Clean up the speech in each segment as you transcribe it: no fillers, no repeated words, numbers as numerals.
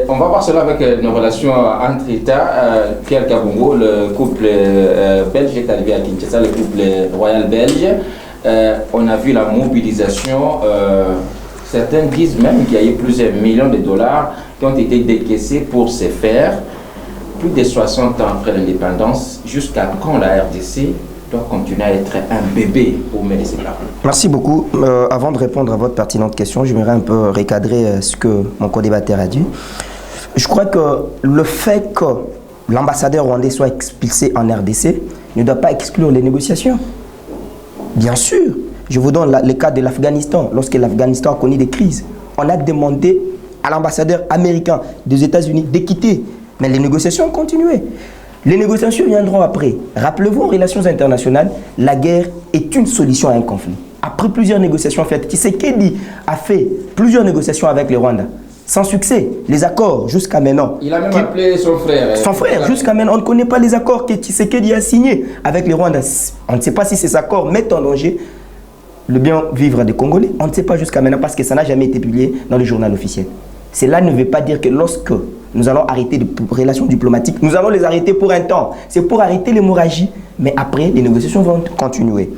On va voir cela avec nos relations entre États. Pierre Kabongo, le couple belge est arrivé à Kinshasa, le couple royal belge. On a vu la mobilisation. Certains disent même qu'il y a eu plusieurs millions de dollars qui ont été décaissés pour se faire. Plus de 60 ans après l'indépendance, jusqu'à quand la RDC doit continuer à être un bébé pour mener ses parents? Merci beaucoup. Avant de répondre à votre pertinente question, j'aimerais un peu recadrer ce que mon co-débatteur a dit. Je crois que le fait que l'ambassadeur rwandais soit expulsé en RDC ne doit pas exclure les négociations. Bien sûr, je vous donne le cas de l'Afghanistan. Lorsque l'Afghanistan a connu des crises, on a demandé à l'ambassadeur américain des États-Unis de quitter. Mais les négociations ont continué. Les négociations viendront après. Rappelez-vous, en relations internationales, la guerre est une solution à un conflit. Après plusieurs négociations faites, Tshisekedi a fait plusieurs négociations avec le Rwanda. Sans succès. Les accords, jusqu'à maintenant. Il a même appelé son frère. Son frère, jusqu'à maintenant. On ne connaît pas les accords que Tshisekedi a signés avec les Rwandais. On ne sait pas si ces accords mettent en danger le bien vivre des Congolais. On ne sait pas jusqu'à maintenant parce que ça n'a jamais été publié dans le journal officiel. Cela ne veut pas dire que lorsque nous allons arrêter les relations diplomatiques, nous allons les arrêter pour un temps. C'est pour arrêter l'hémorragie. Mais après, les négociations vont continuer.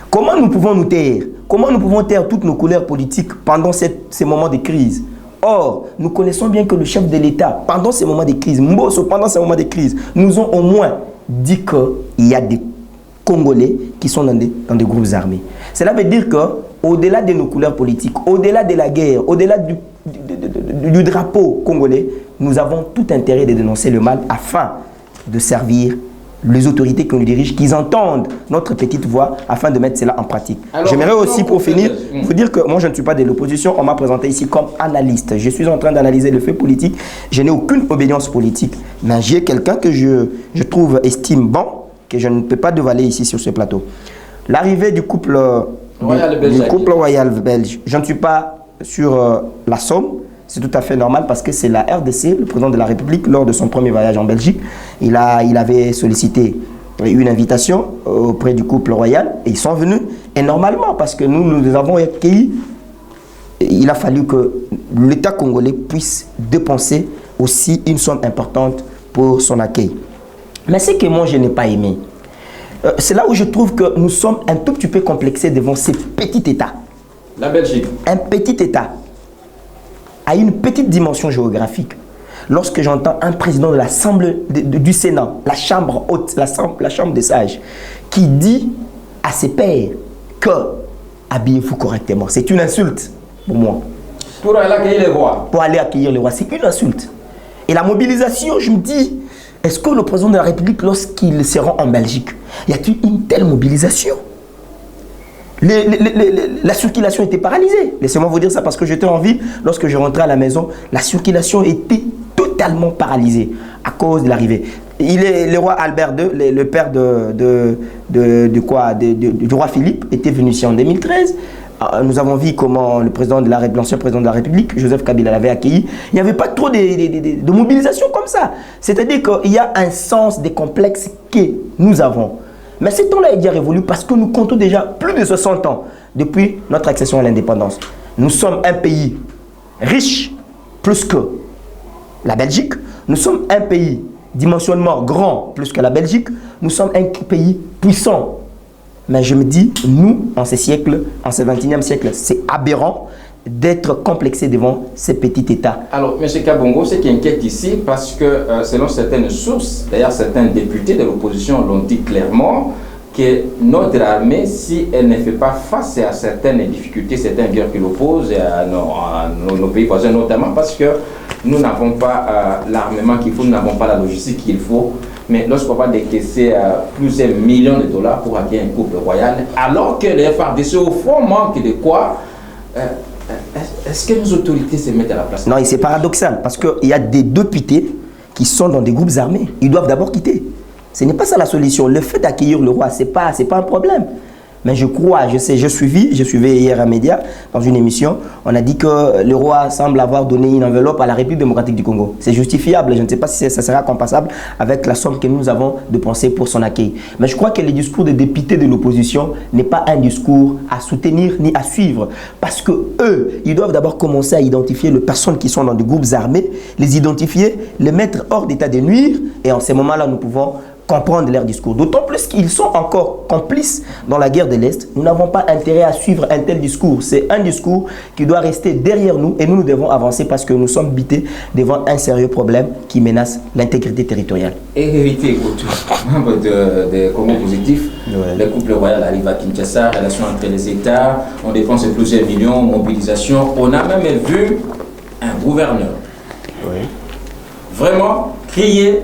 Comment nous pouvons nous taire? Comment nous pouvons taire toutes nos couleurs politiques pendant ces moments de crise? Or, nous connaissons bien que le chef de l'État, pendant ces moments de crise, Mbosso, pendant ces moments de crise, nous ont au moins dit qu'il y a des Congolais qui sont dans des groupes armés. Cela veut dire qu'au-delà de nos couleurs politiques, au-delà de la guerre, au-delà du drapeau congolais, nous avons tout intérêt de dénoncer le mal afin de servir les autorités qui nous dirigent, qu'ils entendent notre petite voix afin de mettre cela en pratique. J'aimerais aussi, pour finir, vous dire que moi je ne suis pas de l'opposition, on m'a présenté ici comme analyste. Je suis en train d'analyser le fait politique, je n'ai aucune obédience politique, mais j'ai quelqu'un que je trouve estime bon, que je ne peux pas dévaler ici sur ce plateau. L'arrivée du couple royal belge, je ne suis pas sur la somme. C'est tout à fait normal parce que c'est la RDC, le président de la République, lors de son premier voyage en Belgique, il avait sollicité une invitation auprès du couple royal et ils sont venus. Et normalement, parce que nous les avons accueillis, il a fallu que l'État congolais puisse dépenser aussi une somme importante pour son accueil. Mais ce que moi je n'ai pas aimé, c'est là où je trouve que nous sommes un tout petit peu complexés devant ces petits États. La Belgique. Un petit État à une petite dimension géographique. Lorsque j'entends un président de l'Assemblée du Sénat, la chambre haute, la chambre des sages, qui dit à ses pairs que habillez-vous correctement, c'est une insulte pour moi. Pour aller accueillir les rois. Pour aller accueillir les rois, c'est une insulte. Et la mobilisation, je me dis, est-ce que le président de la République, lorsqu'il se rend en Belgique, y a-t-il une telle mobilisation? La circulation était paralysée. Laissez-moi vous dire ça parce que j'étais en ville. Lorsque je rentrais à la maison, la circulation était totalement paralysée à cause de l'arrivée. Le roi Albert II, le père du roi Philippe, était venu ici en 2013. Nous avons vu comment l'ancien président de la République, Joseph Kabila, l'avait accueilli. Il n'y avait pas trop de mobilisation comme ça. C'est-à-dire qu'il y a un sens des complexes que nous avons. Mais ce temps-là est déjà révolu parce que nous comptons déjà plus de 60 ans depuis notre accession à l'indépendance. Nous sommes un pays riche, plus que la Belgique. Nous sommes un pays dimensionnement grand, plus que la Belgique. Nous sommes un pays puissant. Mais je me dis, nous, en ces siècles, en ce 21e siècle, c'est aberrant d'être complexé devant ces petits États. Alors, M. Kabongo, ce qui inquiète ici, parce que selon certaines sources, d'ailleurs certains députés de l'opposition l'ont dit clairement, que notre armée, si elle ne fait pas face à certaines difficultés, certaines guerres qui l'opposent à nos pays voisins, notamment parce que nous n'avons pas l'armement qu'il faut, nous n'avons pas la logistique qu'il faut, mais lorsqu'on va décaisser plusieurs millions de dollars pour accueillir un couple royal, alors que les FARDC au fond manquent de quoi, est-ce que nos autorités se mettent à la place? Non, et c'est paradoxal, parce qu'il y a des députés qui sont dans des groupes armés. Ils doivent d'abord quitter. Ce n'est pas ça la solution. Le fait d'accueillir le roi, ce n'est pas un problème. Mais je crois, je sais, je suivais hier à Média, dans une émission, on a dit que le roi semble avoir donné une enveloppe à la République démocratique du Congo. C'est justifiable, je ne sais pas si ça sera compensable avec la somme que nous avons dépensée pour son accueil. Mais je crois que le discours des députés de l'opposition n'est pas un discours à soutenir ni à suivre. Parce que eux, ils doivent d'abord commencer à identifier les personnes qui sont dans des groupes armés, les identifier, les mettre hors d'état de nuire, et en ces moments-là, nous pouvons comprendre leur discours. D'autant plus qu'ils sont encore complices dans la guerre de l'Est. Nous n'avons pas intérêt à suivre un tel discours. C'est un discours qui doit rester derrière nous et nous devons avancer parce que nous sommes bités devant un sérieux problème qui menace l'intégrité territoriale. Hérité, membre de Congo Positif, le couple royal arrive à Kinshasa, relations entre les États, on dépense plusieurs millions, mobilisation. On a même vu un gouverneur vraiment crier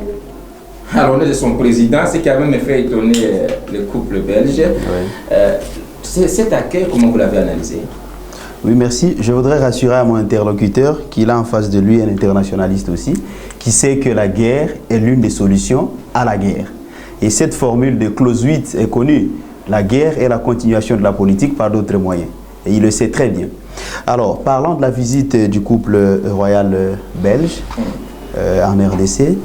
à l'honneur de son président, ce qui a même fait étonner le couple belge. Cet accueil, comment vous l'avez analysé? Oui, merci. Je voudrais rassurer à mon interlocuteur qu'il a en face de lui un internationaliste aussi, qui sait que la guerre est l'une des solutions à la guerre. Et cette formule de clause 8 est connue. La guerre est la continuation de la politique par d'autres moyens. Et il le sait très bien. Alors, parlant de la visite du couple royal belge en RDC,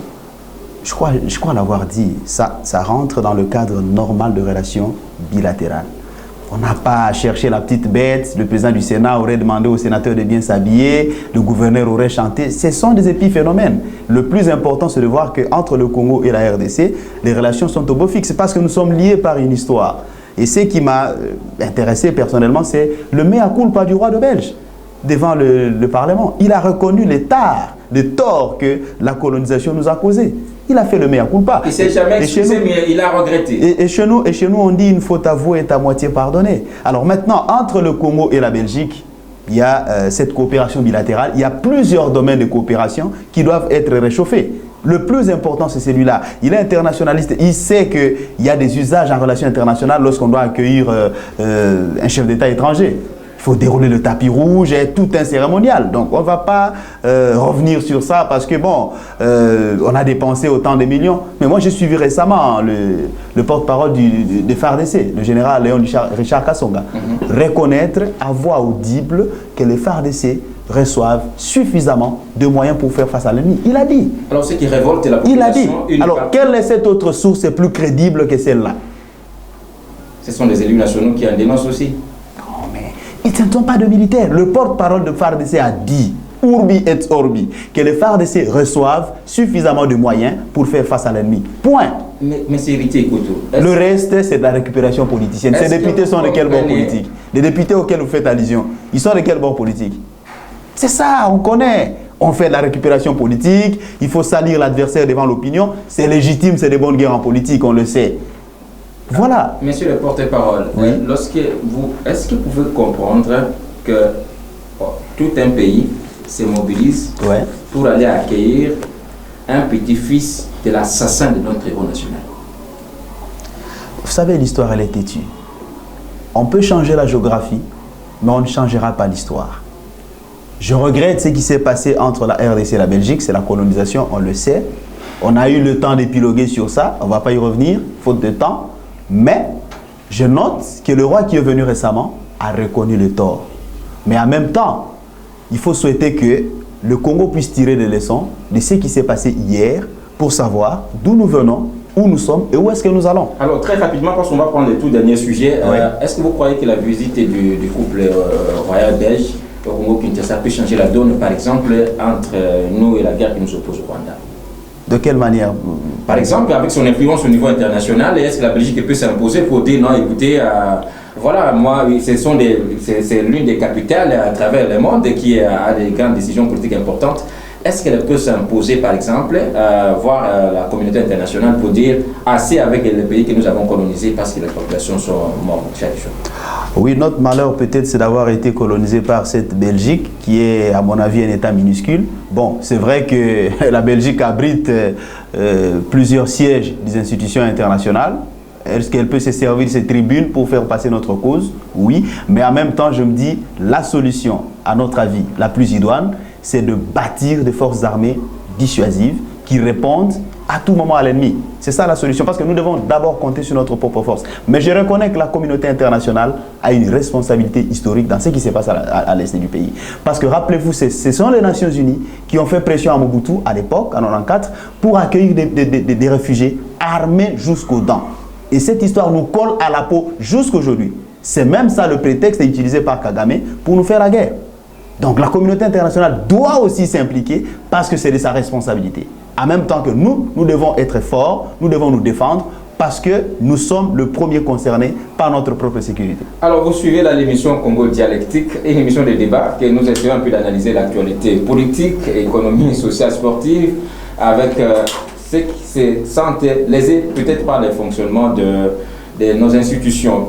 je crois l'avoir dit, ça rentre dans le cadre normal de relations bilatérales. On n'a pas à chercher la petite bête, le président du Sénat aurait demandé au sénateur de bien s'habiller, le gouverneur aurait chanté. Ce sont des épiphénomènes. Le plus important, c'est de voir qu'entre le Congo et la RDC, les relations sont au beau fixe parce que nous sommes liés par une histoire. Et ce qui m'a intéressé personnellement, c'est le mea culpa du roi de Belge devant le Parlement. Il a reconnu les torts que la colonisation nous a causés. Il a fait le mea culpa. Il ne s'est jamais excusé, mais il a regretté. Et chez nous, on dit une faute avouée est à moitié pardonnée. Alors maintenant, entre le Congo et la Belgique, il y a cette coopération bilatérale. Il y a plusieurs domaines de coopération qui doivent être réchauffés. Le plus important, c'est celui-là. Il est internationaliste. Il sait qu'il y a des usages en relations internationales lorsqu'on doit accueillir un chef d'État étranger. Il faut dérouler le tapis rouge et tout un cérémonial. Donc, on ne va pas revenir sur ça parce que, bon, on a dépensé autant de millions. Mais moi, j'ai suivi récemment le porte-parole de FARDC, le général Léon Richard Kassonga, reconnaître à voix audible que les FARDC reçoivent suffisamment de moyens pour faire face à l'ennemi. Il a dit. Alors, ce qui révolte la population... Il a dit. Alors, quelle est cette autre source plus crédible que celle-là? Ce sont les élus nationaux qui en dénoncent aussi. Ils ne sont pas de militaires. Le porte-parole de FARDC a dit, Urbi et Orbi, que les FARDC reçoivent suffisamment de moyens pour faire face à l'ennemi. Point. Mais c'est Héritier Couto. Le reste, c'est de la récupération politicienne. Ces députés sont de quel bord politique? Les députés auxquels vous faites allusion, ils sont de quel bord politique? C'est ça, on connaît. On fait de la récupération politique, il faut salir l'adversaire devant l'opinion. C'est légitime, c'est des bonnes guerres en politique, on le sait. Voilà. Monsieur le porte-parole, oui. Est-ce que vous pouvez comprendre que tout un pays se mobilise pour aller accueillir un petit-fils de l'assassin de notre héros national? Vous savez, l'histoire, elle est têtue. On peut changer la géographie, mais on ne changera pas l'histoire. Je regrette ce qui s'est passé entre la RDC et la Belgique, c'est la colonisation, on le sait. On a eu le temps d'épiloguer sur ça, on ne va pas y revenir, faute de temps. Mais je note que le roi qui est venu récemment a reconnu le tort. Mais en même temps, il faut souhaiter que le Congo puisse tirer des leçons de ce qui s'est passé hier pour savoir d'où nous venons, où nous sommes et où est-ce que nous allons. Alors très rapidement, parce qu'on va prendre les tout derniers sujets, est-ce que vous croyez que la visite du couple royal belge au Congo-Kinshasa peut changer la donne, par exemple, entre nous et la guerre qui nous oppose au Rwanda? De quelle manière? Par exemple, avec son influence au niveau international, est-ce que la Belgique peut s'imposer pour dire non, écoutez, voilà, moi, c'est l'une des capitales à travers le monde qui a des grandes décisions politiques importantes. Est-ce qu'elle peut s'imposer, par exemple, voir la communauté internationale pour dire assez avec les pays que nous avons colonisés parce que les populations sont mortes chaque jour? Oui, notre malheur peut-être c'est d'avoir été colonisé par cette Belgique qui est à mon avis un État minuscule. Bon, c'est vrai que la Belgique abrite plusieurs sièges des institutions internationales. Est-ce qu'elle peut se servir de ces tribunes pour faire passer notre cause? Oui, mais en même temps je me dis la solution à notre avis la plus idoine, c'est de bâtir des forces armées dissuasives qui répondent à tout moment à l'ennemi. C'est ça la solution, parce que nous devons d'abord compter sur notre propre force. Mais je reconnais que la communauté internationale a une responsabilité historique dans ce qui se passe à l'est du pays. Parce que rappelez-vous, ce sont les Nations Unies qui ont fait pression à Mobutu à l'époque, en 1994, pour accueillir des réfugiés armés jusqu'aux dents. Et cette histoire nous colle à la peau jusqu'aujourd'hui. C'est même ça le prétexte utilisé par Kagame pour nous faire la guerre. Donc la communauté internationale doit aussi s'impliquer parce que c'est de sa responsabilité. En même temps que nous devons être forts, nous devons nous défendre parce que nous sommes le premier concerné par notre propre sécurité. Alors vous suivez l'émission Congo Dialectique, une émission de débat que nous essayons un peu d'analyser l'actualité politique, économique, sociale, sportive avec ceux qui se sentent lésés peut-être par le fonctionnement de nos institutions.